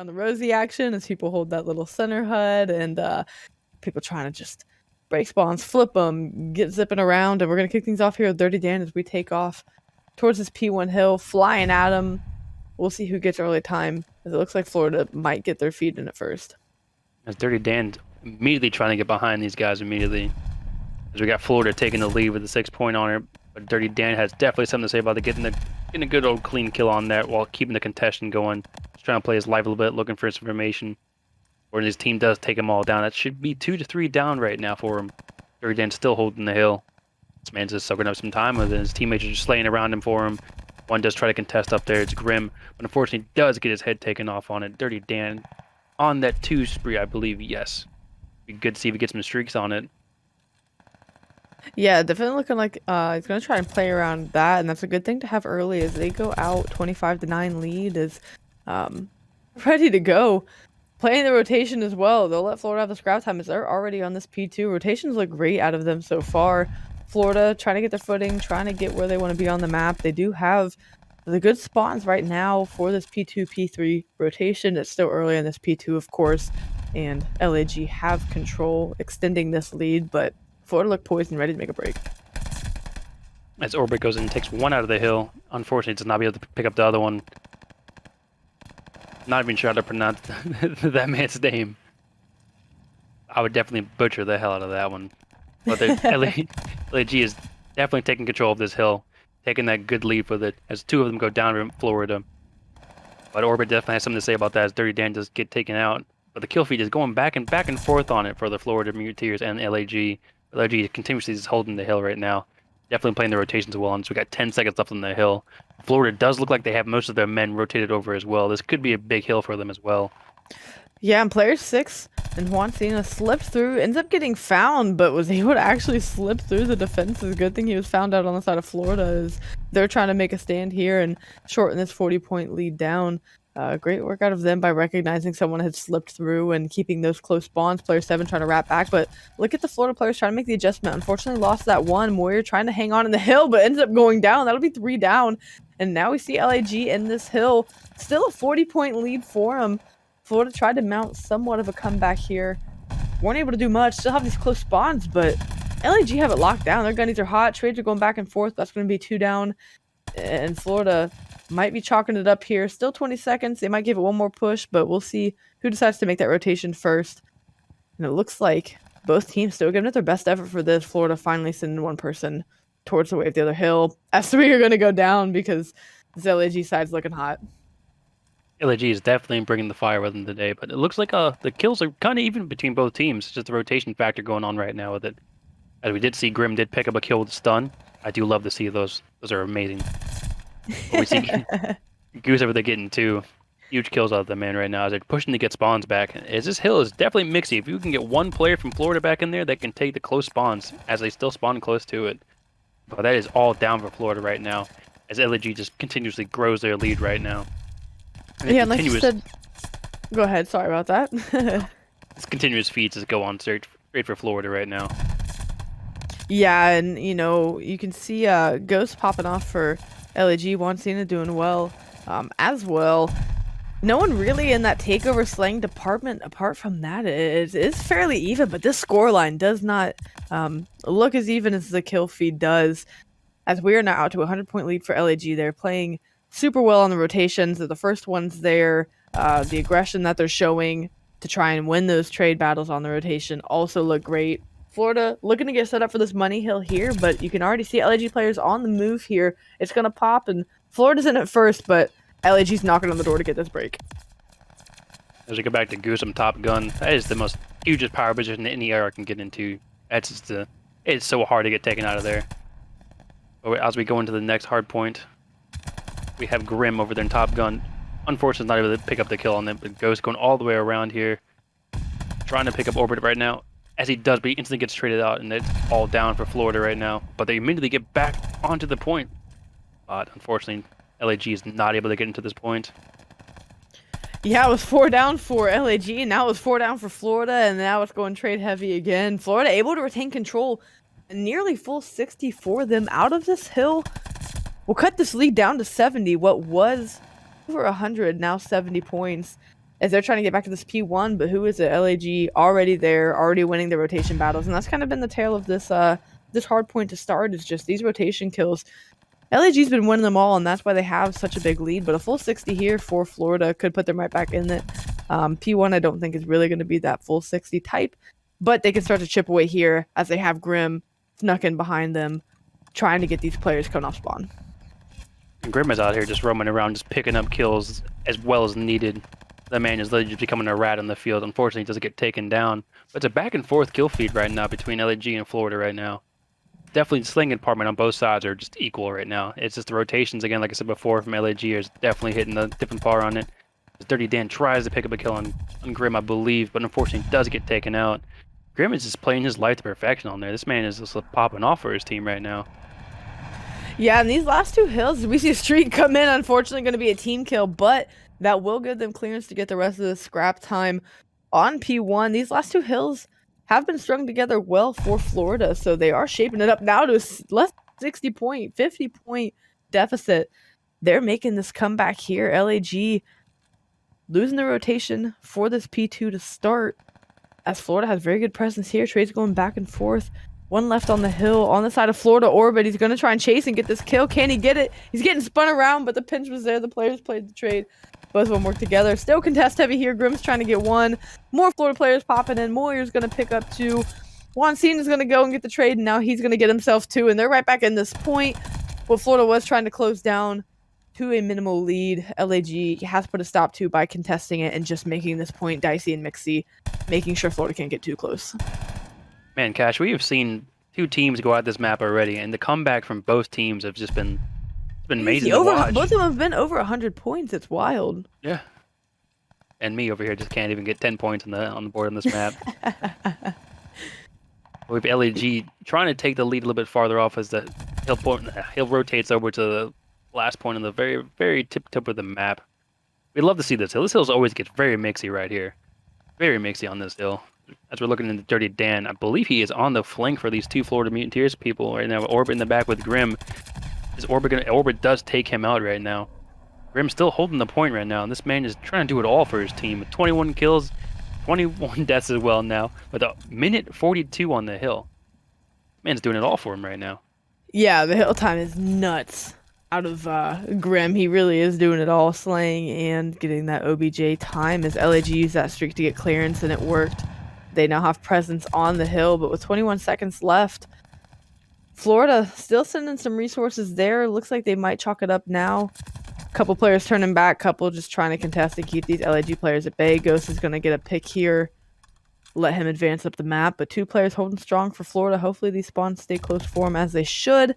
around the rosy action as people hold that little center HUD and people trying to just break spawns, flip them, get zipping around. And we're going to kick things off here with Dirty Dan as we take off towards this P1 hill, flying at them. We'll see who gets early time, as it looks like Florida might get their feet in it first. As Dirty Dan immediately trying to get behind these guys immediately. As we got Florida taking the lead with a 6-point on her. But Dirty Dan has definitely something to say about getting a good old clean kill on that while keeping the contestation going. Just trying to play his life a little bit, looking for his information. When his team does take them all down, that should be 2 to 3 down right now for him. Dirty Dan's still holding the hill. This man's just soaking up some time with it. His teammates are just slaying around him for him. One does try to contest up there. It's Grim, but unfortunately does get his head taken off on it. Dirty Dan on that 2 spree, I believe, yes. Be good to see if he gets some streaks on it. Yeah, definitely looking like he's going to try and play around that, and that's a good thing to have early as they go out 25-9 lead is ready to go. Playing the rotation as well. They'll let Florida have the scrap time as they're already on this P2. Rotations look great out of them so far. Florida trying to get their footing, trying to get where they want to be on the map. They do have the good spawns right now for this P2, P3 rotation. It's still early in this P2, of course, and LAG have control extending this lead, but Florida look poised and ready to make a break. As Orbit goes in and takes one out of the hill, unfortunately does not be able to pick up the other one. Not even sure how to pronounce that man's name. I would definitely butcher the hell out of that one. But LAG is definitely taking control of this hill, taking that good lead with it, as 2 of them go down to Florida. But Orbit definitely has something to say about that as Dirty Dan does get taken out. But the kill feed is going back and forth on it for the Florida Muteers and LAG. LAG continuously is holding the hill right now. Definitely playing the rotations well, and so we got 10 seconds left on the hill. Florida does look like they have most of their men rotated over as well. This could be a big hill for them as well. Yeah, and player 6 and Juan Cena slipped through, ends up getting found, but was able to actually slip through the defenses. Good thing he was found out on the side of Florida as they're trying to make a stand here and shorten this 40-point lead down. Great work out of them by recognizing someone had slipped through and keeping those close spawns. Player 7 trying to wrap back, but look at the Florida players trying to make the adjustment. Unfortunately, lost that one. Moyer trying to hang on in the hill, but ends up going down. That'll be 3 down. And now we see LAG in this hill. Still a 40-point lead for him. Florida tried to mount somewhat of a comeback here. Weren't able to do much. Still have these close spawns, but LAG have it locked down. Their gunnies are hot. Trades are going back and forth. That's going to be 2 down. And Florida might be chalking it up here. Still 20 seconds. They might give it one more push, but we'll see who decides to make that rotation first. And it looks like both teams still giving it their best effort for this. Florida finally sending one person towards the way of the other hill. S3 are going to go down because this LAG side's looking hot. LAG is definitely bringing the fire with them today, but it looks like the kills are kind of even between both teams. It's just the rotation factor going on right now with it. As we did see, Grim did pick up a kill with a stun. I do love to see those. Those are amazing. But we see Goose over there getting 2 huge kills out of the man right now as they're pushing to get spawns back. As this hill is definitely mixy. If you can get one player from Florida back in there that can take the close spawns as they still spawn close to it. But that is all down for Florida right now as LAG just continuously grows their lead right now. Yeah, like you said, go ahead. Sorry about that. This continuous feeds just go on straight for Florida right now. Yeah, and you can see Ghost popping off for LAG. Juan Cena doing well as well. No one really in that takeover slaying department. Apart from that, it is fairly even, but this scoreline does not look as even as the kill feed does. As we are now out to a 100-point lead for LAG. They're playing super well on the rotations. They're the first ones there. The aggression that they're showing to try and win those trade battles on the rotation also look great. Florida looking to get set up for this money hill here, but you can already see LAG players on the move here. It's going to pop, and Florida's in it first, but LAG's knocking on the door to get this break. As we go back to Goosum Top Gun, that is the most hugest power position that any era can get into. That's just it's so hard to get taken out of there. But as we go into the next hard point, we have Grim over there in Top Gun. Unfortunately, not able to pick up the kill on them, but Ghost going all the way around here, trying to pick up Orbit right now. As he does, but he instantly gets traded out, and it's all down for Florida right now. But they immediately get back onto the point. But unfortunately, LAG is not able to get into this point. Yeah, it was 4 down for LAG, and now it was 4 down for Florida, and now it's going trade heavy again. Florida able to retain control, nearly full 60 for them out of this hill. We'll cut this lead down to 70. What was over 100, now 70 points. as they're trying to get back to this P1, but who is it? LAG already there, already winning the rotation battles, and that's kind of been the tale of this this hard point to start, is just these rotation kills. LAG's been winning them all, and that's why they have such a big lead, but a full 60 here for Florida could put them right back in it. P1 I don't think is really going to be that full 60 type, but they can start to chip away here as they have Grim snuck in behind them, trying to get these players coming off spawn. Grim is out here just roaming around, just picking up kills as well as needed. That man is literally just becoming a rat on the field. Unfortunately, he doesn't get taken down. But it's a back and forth kill feed right now between LAG and Florida right now. Definitely the slinging department on both sides are just equal right now. It's just the rotations, again, like I said before, from LAG is definitely hitting the different par on it. Dirty Dan tries to pick up a kill on Grim, I believe, but unfortunately does get taken out. Grim is just playing his life to perfection on there. This man is just popping off for his team right now. Yeah, and these last two hills, we see a streak come in, unfortunately going to be a team kill, but that will give them clearance to get the rest of the scrap time on P1. These last two hills have been strung together well for Florida, so they are shaping it up now to a less 60 point, 50 point deficit. They're making this comeback here. LAG losing the rotation for this P2 to start, as Florida has very good presence here. Trades going back and forth. One left on the hill on the side of Florida Orbit. He's going to try and chase and get this kill. Can he get it? He's getting spun around, but the pinch was there. The players played the trade. Both of them work together. Still contest heavy here. Grim's trying to get one. More Florida players popping in. Moyer's going to pick up two. Juan Cena's going to go and get the trade, and now he's going to get himself two. And they're right back in this point. What Florida was trying to close down to a minimal lead, LAG has put a stop to by contesting it and just making this point dicey and mixy, making sure Florida can't get too close. Man, Cash, we have seen two teams go out this map already, and the comeback from both teams have just been amazing to watch. Both of them have been over 100 points. It's wild. Yeah. And me over here just can't even get 10 points on the board on this map. We have LAG trying to take the lead a little bit farther off as the hill rotates over to the last point on the very, very tip of the map. We'd love to see this hill. This hill always gets very mixy right here. Very mixy on this hill. As we're looking into Dirty Dan, I believe he is on the flank for these two Florida Muteers people right now. Orbit in the back with Grim. Is Orbit does take him out right now. Grim's still holding the point right now, and this man is trying to do it all for his team. With 21 kills, 21 deaths as well now, with a minute 42 on the hill. Man's doing it all for him right now. Yeah, the hill time is nuts. Out of Grim, he really is doing it all, slaying and getting that OBJ time as LAG used that streak to get clearance, and it worked. They now have presence on the hill, but with 21 seconds left, Florida still sending some resources there. Looks like they might chalk it up now. Couple players turning back, couple just trying to contest and keep these LAG players at bay. Ghost is going to get a pick here, let him advance up the map, but two players holding strong for Florida. Hopefully these spawns stay close for them as they should.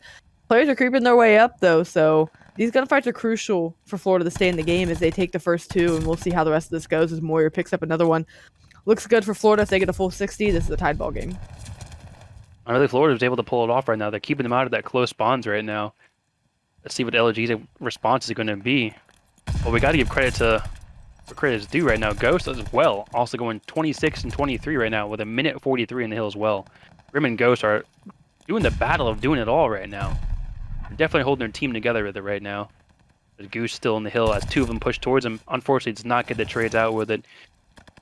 Players are creeping their way up, though, so these gunfights are crucial for Florida to stay in the game as they take the first two, and we'll see how the rest of this goes as Moyer picks up another one. Looks good for Florida if they get a full 60. This is a tied ball game. I really Florida was able to pull it off right now. They're keeping them out of that close spawns right now. Let's see what LG's response is going to be. Well, we got to give credit to where credit is due right now. Ghost as well, also going 26 and 23 right now with a minute 43 in the hill as well. Grim and Ghost are doing the battle of doing it all right now. They're definitely holding their team together with it right now. There's Goose still in the hill as two of them push towards him. Unfortunately, does not get the trades out with it.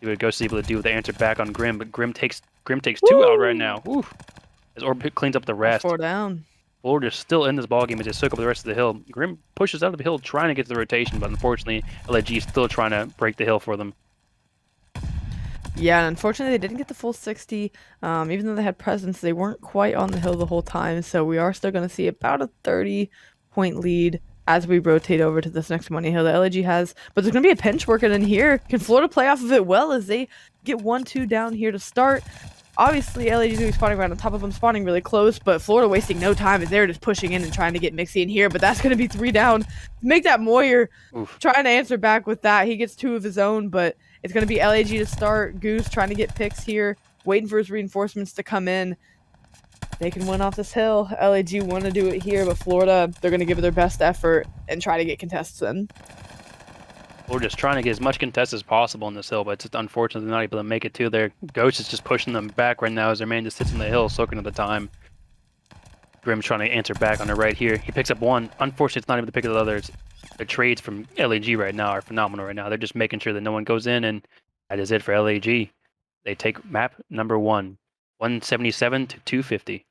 See what Ghost is able to do with the answer back on Grim, but Grim takes two out right now. Woo! As Orbit cleans up the rest. 4 down. Florida's still in this ballgame as they soak up the rest of the hill. Grim pushes out of the hill trying to get to the rotation, but unfortunately, LAG is still trying to break the hill for them. Yeah, and unfortunately, they didn't get the full 60. Even though they had presence, they weren't quite on the hill the whole time, so we are still going to see about a 30-point lead as we rotate over to this next money hill that LAG has. But there's going to be a pinch working in here. Can Florida play off of it well as they get 1-2 down here to start? Obviously, LAG is going to be spawning right on top of them, spawning really close, but Florida wasting no time as they're just pushing in and trying to get Mixie in here, but that's going to be 3 down. Make that Moyer trying to answer back with that. He gets 2 of his own, but it's going to be LAG to start. Goose trying to get picks here, waiting for his reinforcements to come in. They can win off this hill. LAG want to do it here, but Florida, they're going to give it their best effort and try to get contests in. We're just trying to get as much contest as possible on this hill, but it's just unfortunate they're not able to make it to there. Ghost is just pushing them back right now as their man just sits on the hill, soaking at the time. Grim's trying to answer back on the right here. He picks up one. Unfortunately, it's not able to pick up the others. the trades from LAG right now are phenomenal right now. They're just making sure that no one goes in, and that is it for LAG. They take map number 177 to 250.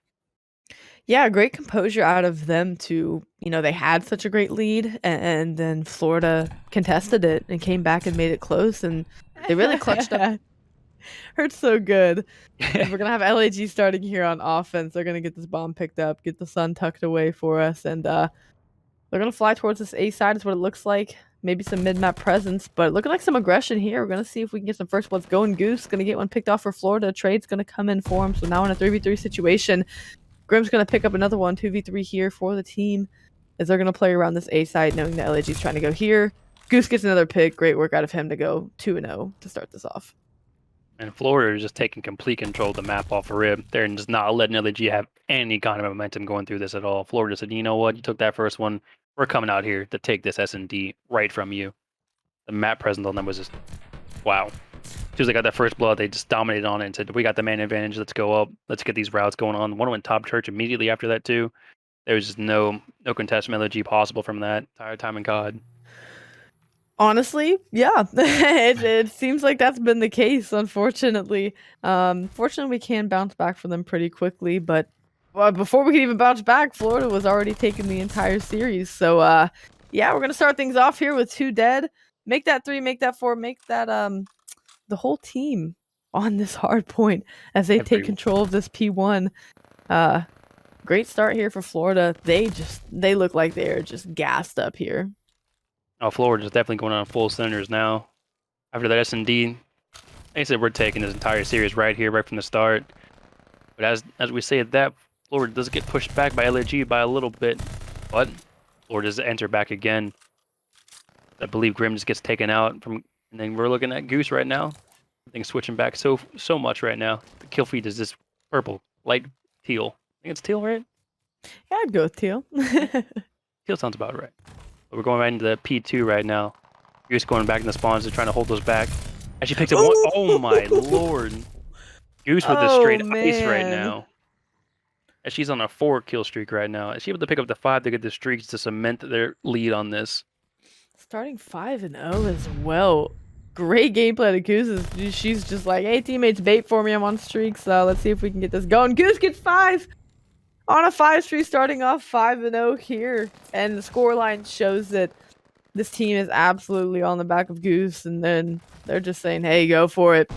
Yeah, great composure out of them to, they had such a great lead and then Florida contested it and came back and made it close and they really clutched up. Hurts so good. As we're gonna have LAG starting here on offense. They're gonna get this bomb picked up, get the sun tucked away for us, and they're gonna fly towards this A side is what it looks like. Maybe some mid-map presence, but looking like some aggression here. We're gonna see if we can get some first bloods going. Goose gonna get one picked off for Florida. Trade's gonna come in for him. So now in a 3v3 situation. Grim's going to pick up another one, 2v3 here for the team, as they're going to play around this A side, knowing that LAG's trying to go here. Goose gets another pick. Great work out of him to go 2-0 to start this off. And Florida is just taking complete control of the map off a rib. They're just not letting LAG have any kind of momentum going through this at all. Florida said, you know what? You took that first one. We're coming out here to take this S&D right from you. The map presence on them was just, wow. As soon as they got that first blood, they just dominated on it and said, we got the man advantage. Let's go up. Let's get these routes going on. One went top church immediately after that, too. There was just no contest from LG possible from that entire time in COD. Honestly, yeah. it seems like that's been the case, unfortunately. Fortunately, we can bounce back from them pretty quickly, but before we could even bounce back, Florida was already taking the entire series. So, yeah, we're going to start things off here with 2 dead. Make that 3, make that 4, make that the whole team on this hard point as they take control of this P1. Great start here for Florida. They look like they're just gassed up here. Oh, Florida's definitely going on full cylinders now. After that S&D, like I said, we're taking this entire series right here, right from the start. But as we say that, Florida does get pushed back by LAG by a little bit, but Florida does enter back again. I believe Grim just gets taken out from. And then we're looking at Goose right now. I think switching back so much right now. The kill feed is this purple, light teal. I think it's teal, right? Yeah, I'd go with teal. Teal sounds about right. But we're going right into the P2 right now. Goose going back in the spawns and trying to hold those back. And she picks up one. Oh my lord. Goose with the straight ice right now. And she's on a 4 kill streak right now. Is she able to pick up the 5 to get the streaks to cement their lead on this? Starting 5-0 as well. Great gameplay to Goose. She's just like, hey, teammates, bait for me. I'm on streaks. Let's see if we can get this going. Goose gets 5 on a 5 streak, starting off 5-0 here. And the scoreline shows that this team is absolutely on the back of Goose. And then they're just saying, hey, go for it.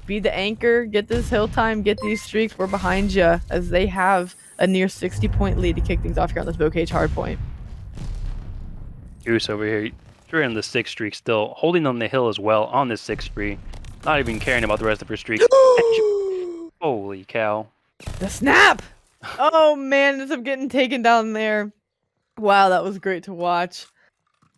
Be the anchor. Get this hill time. Get these streaks. We're behind you, as they have a near 60-point lead to kick things off here on this Bocage hardpoint. Goose over here. You're in the 6 streak still, holding on the hill as well on this 6 streak, not even caring about the rest of her streaks. Holy cow. The snap! Oh man, ends up getting taken down there. Wow, that was great to watch.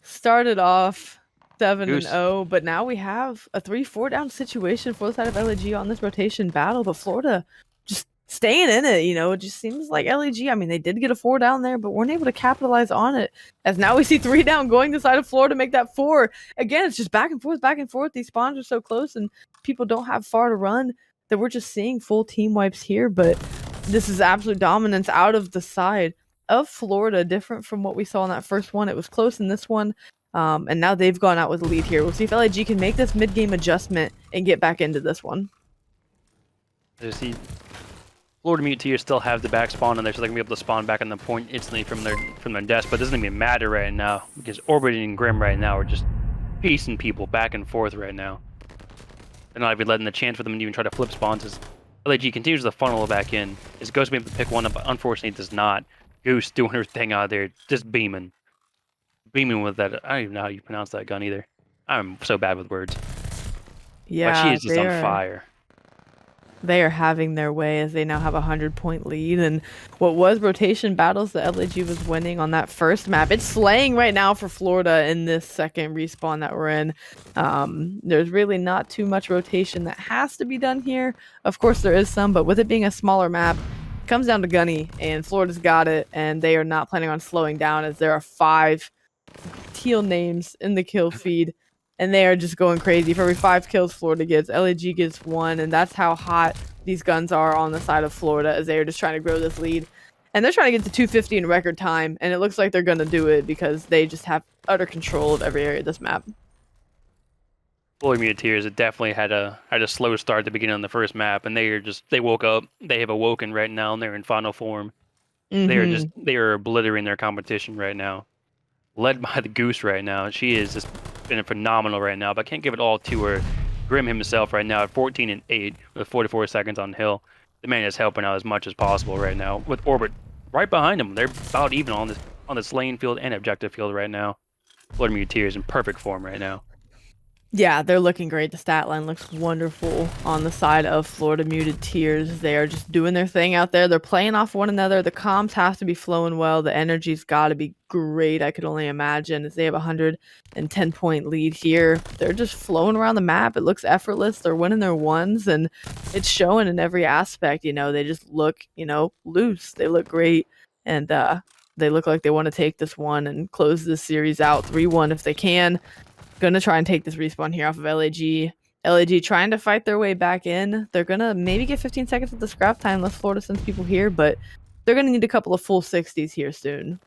Started off 7-0, but now we have a 3-4 down situation for the side of LAG on this rotation battle, but Florida just staying in it, it just seems like LAG, I mean, they did get a 4 down there, but weren't able to capitalize on it, as now we see 3 down going to the side of Florida to make that 4. Again, it's just back and forth, back and forth. These spawns are so close, and people don't have far to run that we're just seeing full team wipes here, but this is absolute dominance out of the side of Florida, different from what we saw in that first one. It was close in this one, and now they've gone out with the lead here. We'll see if LAG can make this mid-game adjustment and get back into this one. See, Florida Mutineers still have the back spawn, and they're still going to be able to spawn back on the point instantly from their desk, but it doesn't even matter right now, because Orbiting and Grim right now are just piecing people back and forth right now. They're not even letting the chance for them to even try to flip spawns. As LAG continues to funnel back in. Is Ghost be able to pick one up, but unfortunately it does not. Goose doing her thing out there, just beaming. Beaming with that, I don't even know how you pronounce that gun either. I'm so bad with words. Yeah, but she is just on fire. They are having their way, as they now have a 100-point lead, and what was rotation battles that LAG was winning on that first map, it's slaying right now for Florida in this second respawn that we're in. There's really not too much rotation that has to be done here. Of course there is some, but with it being a smaller map, it comes down to Gunny, and Florida's got it, and they are not planning on slowing down, as there are 5 teal names in the kill feed. And they are just going crazy. For every 5 kills Florida gets, LAG gets 1. And that's how hot these guns are on the side of Florida, as they are just trying to grow this lead. And they're trying to get to 250 in record time, and it looks like they're going to do it because they just have utter control of every area of this map. Florida Muteers definitely had a slow start at the beginning of the first map, and they woke up. They have awoken right now, and they're in final form. They are obliterating their competition right now, led by the Goose right now. She is just been phenomenal right now, but I can't give it all to her. Grim himself right now at 14 and 8 with 44 seconds on hill. The man is helping out as much as possible right now with Orbit right behind him. They're about even on this lane field and objective field right now. Florida Muteers in perfect form right now. Yeah, they're looking great. The stat line looks wonderful on the side of Florida Muteers. They are just doing their thing out there. They're playing off one another. The comms have to be flowing well. The energy's got to be great. I could only imagine as they have a 110-point lead here. They're just flowing around the map. It looks effortless. They're winning their ones, and it's showing in every aspect. They just look, loose. They look great, and they look like they want to take this one and close this series out 3-1 if they can. Gonna try and take this respawn here off of LAG. LAG trying to fight their way back in. They're gonna maybe get 15 seconds of the scrap time unless Florida sends people here, but they're gonna need a couple of full 60s here soon.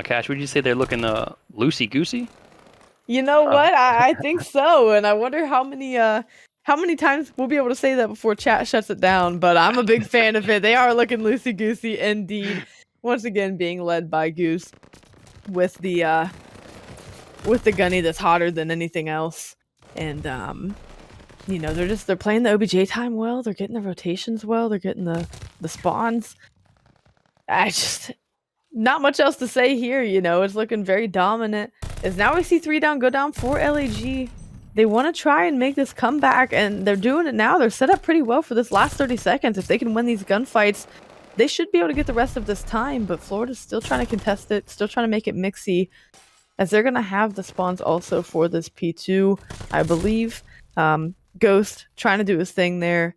Cash, would you say they're looking loosey-goosey? You know what? I think so, and I wonder how many times we'll be able to say that before chat shuts it down, but I'm a big fan of it. They are looking loosey-goosey indeed. Once again, being led by Goose with the gunny that's hotter than anything else. And they're playing the OBJ time well, they're getting the rotations well, they're getting the spawns. I just not much else to say here, it's looking very dominant. As now we see 3 down go down for LAG. They want to try and make this comeback, and they're doing it now. They're set up pretty well for this last 30 seconds. If they can win these gunfights, they should be able to get the rest of this time, but Florida's still trying to contest it, still trying to make it mixy, as they're going to have the spawns also for this P2, I believe. Ghost trying to do his thing there,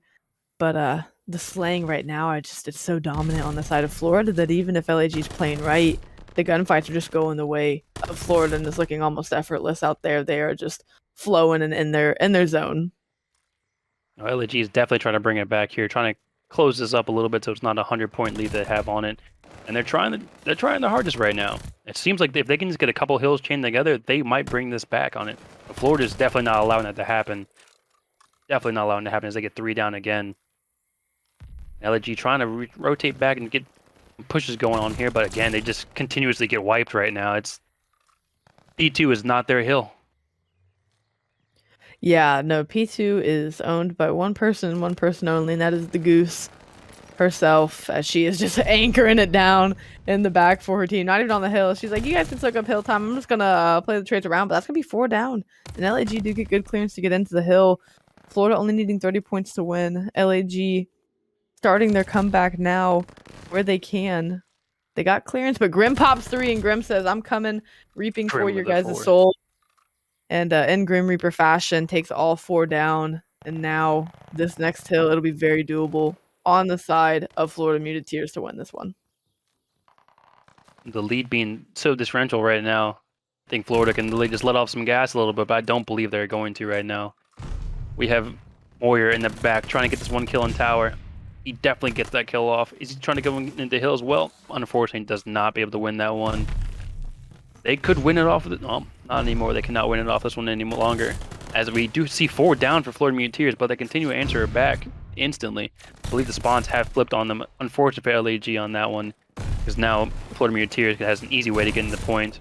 but the slaying right now, it's so dominant on the side of Florida that even if LAG's playing right, the gunfights are just going the way of Florida, and it's looking almost effortless out there. They are just flowing and in their zone. LAG is definitely trying to bring it back here, trying to close this up a little bit so it's not a 100-point lead they have on it. And they're trying their hardest right now. It seems like if they can just get a couple hills chained together, they might bring this back on it. But Florida's definitely not allowing that to happen. Definitely not allowing it to happen as they get 3 down again. LG trying to rotate back and get pushes going on here, but again, they just continuously get wiped right now. P2 is not their hill. Yeah, no, P2 is owned by one person only, and that is the Goose herself, as she is just anchoring it down in the back for her team. Not even on the hill. She's like, you guys can soak up hill time. I'm just gonna play the trades around, but that's gonna be 4 down. And LAG do get good clearance to get into the hill. Florida only needing 30 points to win. LAG starting their comeback now where they can. They got clearance, but Grim pops 3, and Grim says, I'm coming, reaping Grim for your guys' soul. And in Grim Reaper fashion, takes all 4 down. And now this next hill, it'll be very doable on the side of Florida Muteers to win this one. The lead being so differential right now, I think Florida can really just let off some gas a little bit, but I don't believe they're going to right now. We have Moyer in the back trying to get this 1 kill in tower. He definitely gets that kill off. Is he trying to go into hill as well? Unfortunately, does not be able to win that one. They could win it off of it. No, not anymore. They cannot win it off this one any longer. As we do see 4 down for Florida Muteers, but they continue to answer it back instantly. I believe the spawns have flipped on them. Unfortunate for LAG on that one, because now Florida Muteers has an easy way to get in the point.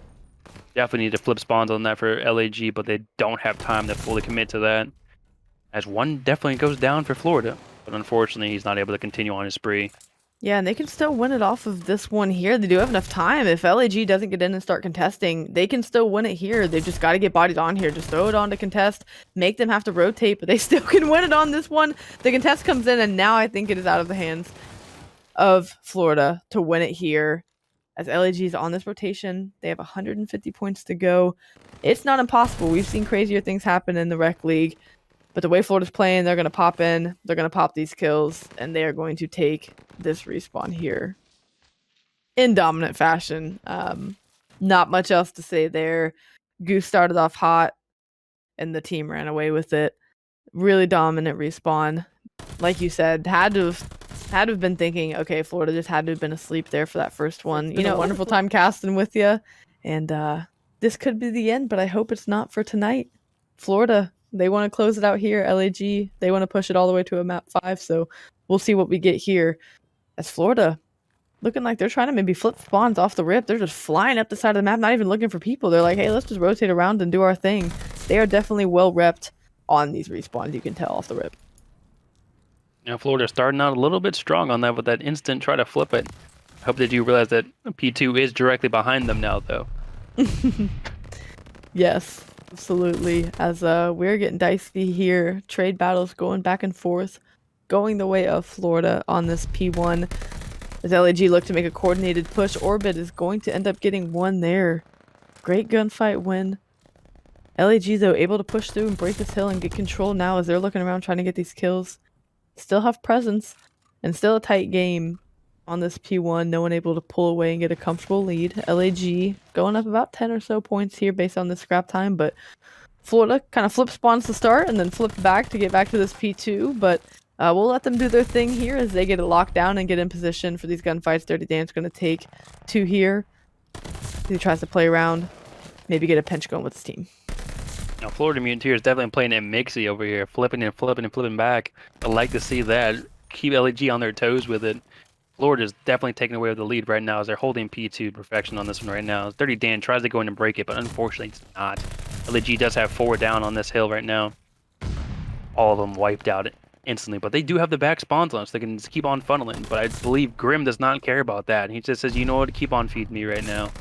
Definitely need to flip spawns on that for LAG, but they don't have time to fully commit to that. As one definitely goes down for Florida, but unfortunately he's not able to continue on his spree. Yeah, and they can still win it off of this one here. They do have enough time. If LAG doesn't get in and start contesting, they can still win it here. They've just got to get bodies on here. Just throw it on to contest, make them have to rotate, but they still can win it on this one. The contest comes in, and now I think it is out of the hands of Florida to win it here. As LAG is on this rotation, they have 150 points to go. It's not impossible. We've seen crazier things happen in the Rec League. But the way Florida's playing, they're going to pop in, they're going to pop these kills, and they are going to take this respawn here in dominant fashion. Not much else to say there. Goose started off hot, and the team ran away with it. Really dominant respawn. Like you said, had to have Had to have been thinking, okay, Florida just had to have been asleep there for that first one. You know, wonderful time casting with you. And this could be the end, but I hope it's not for tonight. Florida, they want to close it out here. LAG, they want to push it all the way to a map 5. So we'll see what we get here. As Florida, looking like they're trying to maybe flip spawns off the rip. They're just flying up the side of the map, not even looking for people. They're like, hey, let's just rotate around and do our thing. They are definitely well repped on these respawns, you can tell off the rip. You know, Florida's starting out a little bit strong on that with that instant try to flip it. I hope that you realize that P2 is directly behind them now, though. Yes, absolutely. As we're getting dicey here, trade battles going back and forth, going the way of Florida on this P1. As LAG look to make a coordinated push, Orbit is going to end up getting one there. Great gunfight win. LAG, though, able to push through and break this hill and get control now as they're looking around trying to get these kills. Still have presence and still a tight game on this P1. No one able to pull away and get a comfortable lead. LAG going up about 10 or so points here based on this scrap time, but Florida kind of flip spawns to start and then flip back to get back to this P2, but we'll let them do their thing here as they get it locked down and get in position for these gunfights. Dirty Dan's going to take 2 here. He tries to play around, maybe get a pinch going with his team. Now, Florida Muteer is definitely playing a mixy over here, flipping and flipping and flipping back. I like to see that. Keep LAG on their toes with it. Florida is definitely taking away with the lead right now as they're holding P2 to perfection on this one right now. Dirty Dan tries to go in and break it, but unfortunately it's not. LAG does have 4 down on this hill right now. All of them wiped out instantly, but they do have the back spawns on, so they can just keep on funneling. But I believe Grim does not care about that. He just says, you know what, keep on feeding me right now.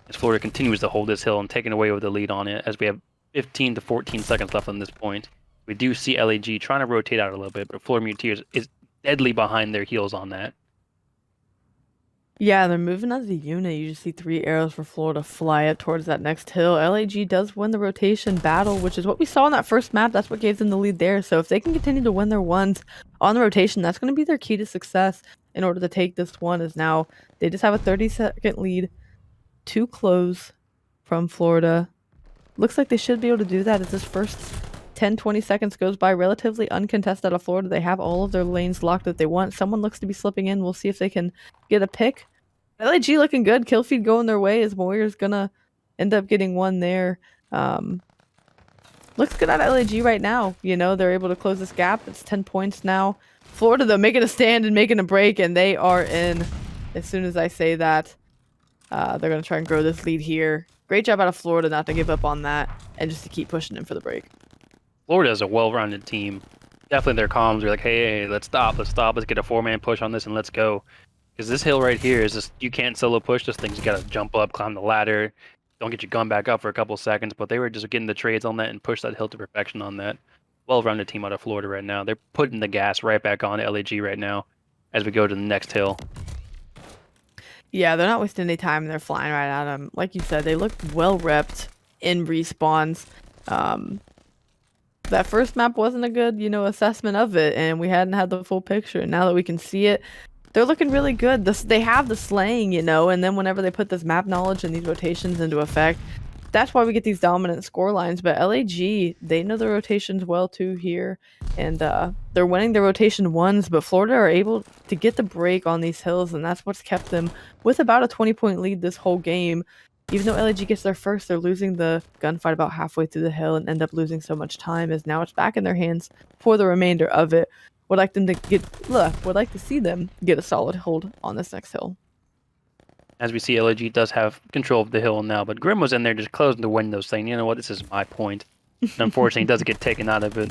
As Florida continues to hold this hill and taking away with the lead on it as we have 15 to 14 seconds left on this point. We do see LAG trying to rotate out a little bit, but Florida Muteers is deadly behind their heels on that. Yeah, they're moving as a unit. You just see 3 arrows for Florida fly up towards that next hill. LAG does win the rotation battle, which is what we saw in that first map. That's what gave them the lead there. So if they can continue to win their ones on the rotation, that's going to be their key to success in order to take this one. Is now they just have a 30-second lead to close from Florida. Looks like they should be able to do that as this first 10-20 seconds goes by relatively uncontested out of Florida. They have all of their lanes locked that they want. Someone looks to be slipping in. We'll see if they can get a pick. LAG looking good. Kill feed going their way as Moir's gonna end up getting one there. Looks good at LAG right now. You know, they're able to close this gap. It's 10 points now. Florida, though, making a stand and making a break, and they are in. As soon as I say that, they're going to try and grow this lead here. Great job out of Florida not to give up on that and just to keep pushing in for the break. Florida is a well-rounded team. Definitely their comms are like, hey, let's stop, let's get a 4-man push on this and let's go. Because this hill right here is just, you can't solo push this thing. You got to jump up, climb the ladder, don't get your gun back up for a couple seconds, but they were just getting the trades on that and push that hill to perfection on that. Well-rounded team out of Florida right now. They're putting the gas right back on LAG right now as we go to the next hill. Yeah, they're not wasting any time. They're flying right at them. Like you said, they look well repped in respawns. That first map wasn't a good, assessment of it, and we hadn't had the full picture. Now that we can see it, they're looking really good. They have the slaying, and then whenever they put this map knowledge and these rotations into effect, that's why we get these dominant score lines. But LAG, they know the rotations well too here, and they're winning the rotation ones, but Florida are able to get the break on these hills, and that's what's kept them with about a 20-point lead this whole game. Even though LAG gets there first, they're losing the gunfight about halfway through the hill and end up losing so much time, as now it's back in their hands for the remainder of it. Would like to see them get a solid hold on this next hill. As we see, LAG does have control of the hill now, but Grim was in there just closing the windows saying, you know what, this is my point. And unfortunately, he doesn't get taken out of it.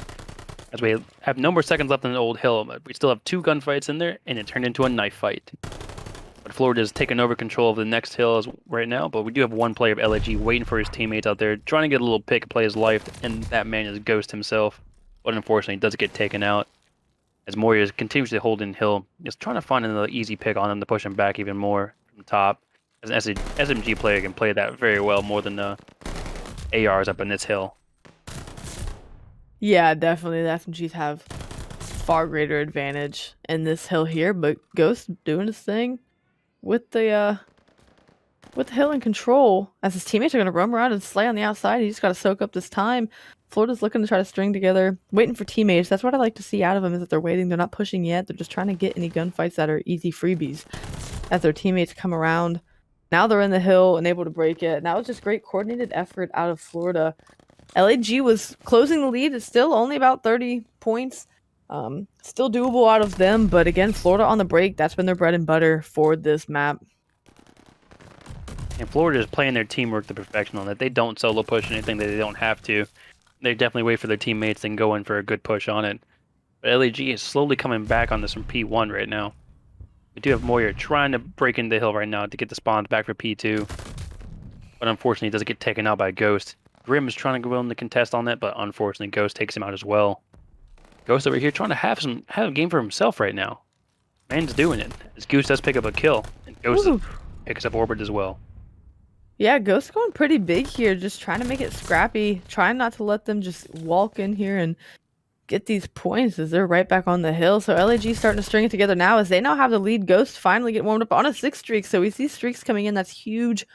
As we have no more seconds left in the old hill, but we still have 2 gunfights in there, and it turned into a knife fight. But Florida is taking over control of the next hill right now, but we do have one player of LAG waiting for his teammates out there, trying to get a little pick, play his life, and that man is Ghost himself. But unfortunately, he does get taken out. As Moria continues to hold in hill, just trying to find another easy pick on him to push him back even more from top. As an SMG player can play that very well, more than ARs up in this hill. Yeah, definitely. The SMGs have far greater advantage in this hill here, but Ghost doing his thing with the hill in control. As his teammates are going to roam around and slay on the outside, he just got to soak up this time. Florida's looking to try to string together, waiting for teammates. That's what I like to see out of them, is that they're waiting. They're not pushing yet. They're just trying to get any gunfights that are easy freebies as their teammates come around. Now they're in the hill and able to break it. And that was just great coordinated effort out of Florida. LAG was closing the lead. It's still only about 30 points. Still doable out of them. But again, Florida on the break. That's been their bread and butter for this map. And Florida is playing their teamwork to perfection on that. They don't solo push anything that they don't have to. They definitely wait for their teammates and go in for a good push on it. But LAG is slowly coming back on this from P1 right now. We do have Moyer trying to break into the hill right now to get the spawns back for P2. But unfortunately, he doesn't get taken out by Ghost. Grim is trying to go in the contest on that, but unfortunately, Ghost takes him out as well. Ghost over here trying to have a game for himself right now. Man's doing it. As Goose does pick up a kill, and Ghost picks up Orbit as well. Yeah, Ghost going pretty big here, just trying to make it scrappy, trying not to let them just walk in here and get these points as they're right back on the hill. So LAG starting to string it together now as they now have the lead. Ghost finally get warmed up on a 6 streak, so we see streaks coming in. That's huge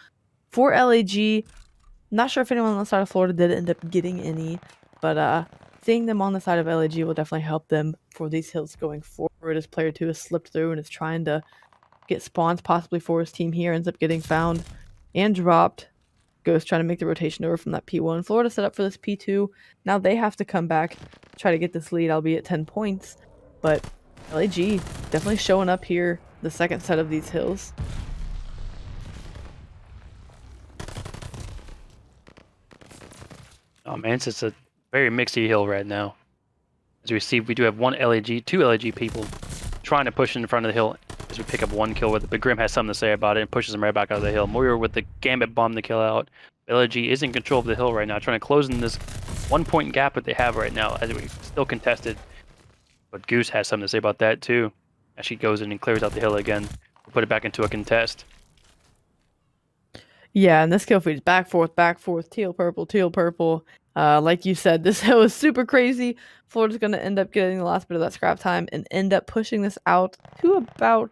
for LAG. Not sure if anyone on the side of Florida did end up getting any, but seeing them on the side of LAG will definitely help them for these hills going forward, as player 2 has slipped through and is trying to get spawns possibly for his team here, ends up getting found and dropped. Ghost trying to make the rotation over from that P1. Florida set up for this P2. Now they have to come back, try to get this lead, albeit 10 points. But LAG definitely showing up here the second set of these hills. Oh man, it's just a very mixy hill right now. As we see, we do have two LAG people trying to push in front of the hill as we pick up one kill with it, but Grim has something to say about it and pushes him right back out of the hill. Moyer with the Gambit bomb to kill out. LAG is in control of the hill right now, trying to close in this 1 point gap that they have right now, as we still contested. But Goose has something to say about that too, as she goes in and clears out the hill again. We'll put it back into a contest. Yeah, and this kill feed is back, forth, teal, purple. Like you said, this hill is super crazy. Florida's going to end up getting the last bit of that scrap time and end up pushing this out to about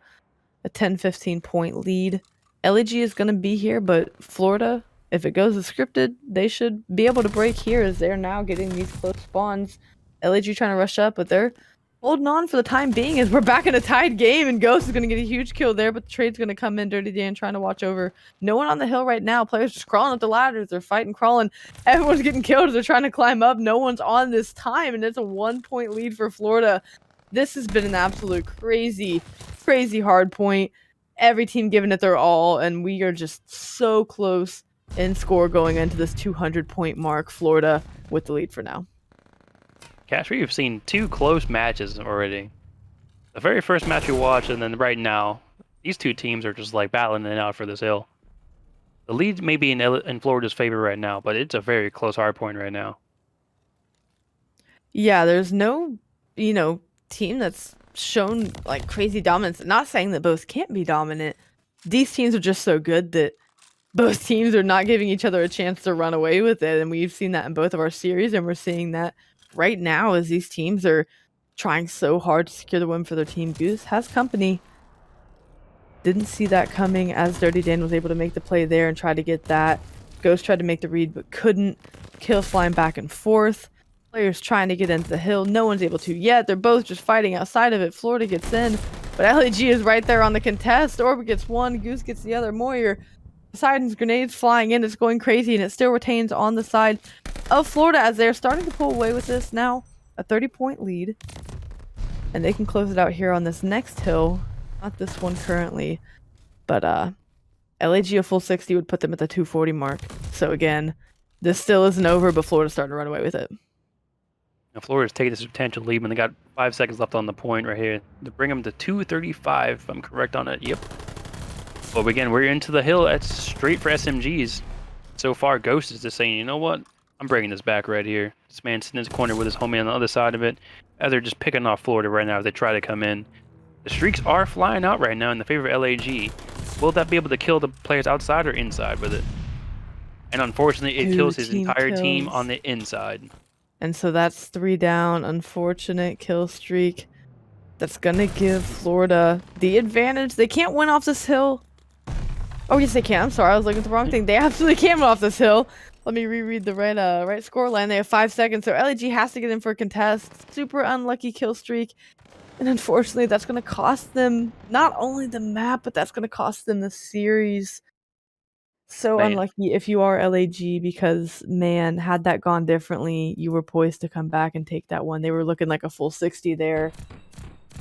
a 10-15 point lead. LAG is going to be here, but Florida, if it goes as scripted, they should be able to break here as they're now getting these close spawns. LAG trying to rush up, but they're holding on for the time being as we're back in a tied game, and Ghost is going to get a huge kill there, but the trade's going to come in. Dirty Dan trying to watch over. No one on the hill right now. Players just crawling up the ladders. They're fighting, crawling. Everyone's getting killed as they're trying to climb up. No one's on this time, and it's a 1 point lead for Florida. This has been an absolute crazy hard point. Every team giving it their all, and we are just so close in score going into this 200 point mark. Florida with the lead for now. Cash, we've seen 2 close matches already. The very first match we watched, and then right now, these 2 teams are just like battling it out for this hill. The lead may be in Florida's favor right now, but it's a very close hard point right now. Yeah, there's no, team that's shown like crazy dominance. Not saying that both can't be dominant. These teams are just so good that both teams are not giving each other a chance to run away with it, and we've seen that in both of our series, and we're seeing that right now as these teams are trying so hard to secure the win for their team. Goose has company. Didn't see that coming as Dirty Dan was able to make the play there and try to get that. Ghost tried to make the read but couldn't. Kills flying back and forth. Players trying to get into the hill. No one's able to yet. They're both just fighting outside of it. Florida gets in, but LAG is right there on the contest. Orbit gets one. Goose gets the other. Moyer, Poseidon's grenades flying in. It's going crazy, and it still retains on the side of Florida as they're starting to pull away with this now. A 30-point lead. And they can close it out here on this next hill. Not this one currently. But LAG a full 60 would put them at the 240 mark. So again, this still isn't over, but Florida's starting to run away with it. Now Florida's taking this potential lead when they got 5 seconds left on the point right here to bring them to 235, if I'm correct on it. Yep. But again, we're into the hill. That's straight for SMGs. So far, Ghost is just saying, you know what? I'm bringing this back right here. This man's sitting in his corner with his homie on the other side of it. As they're just picking off Florida right now as they try to come in. The streaks are flying out right now in the favor of LAG. Will that be able to kill the players outside or inside with it? And unfortunately, it kills his entire team on the inside. And so that's 3 down. Unfortunate kill streak. That's going to give Florida the advantage. They can't win off this hill, Oh yes, they can. I'm sorry, I was looking at the wrong thing. They absolutely can off this hill. Let me reread the right score line. They have 5 seconds, so LAG has to get in for a contest. Super unlucky kill streak. And unfortunately, that's going to cost them not only the map, but that's going to cost them the series. So Man, unlucky if you are LAG because, man, had that gone differently, you were poised to come back and take that one. They were looking like a full 60 there.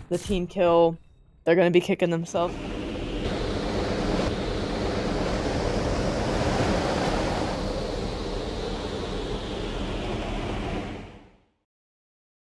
The team kill. They're going to be kicking themselves.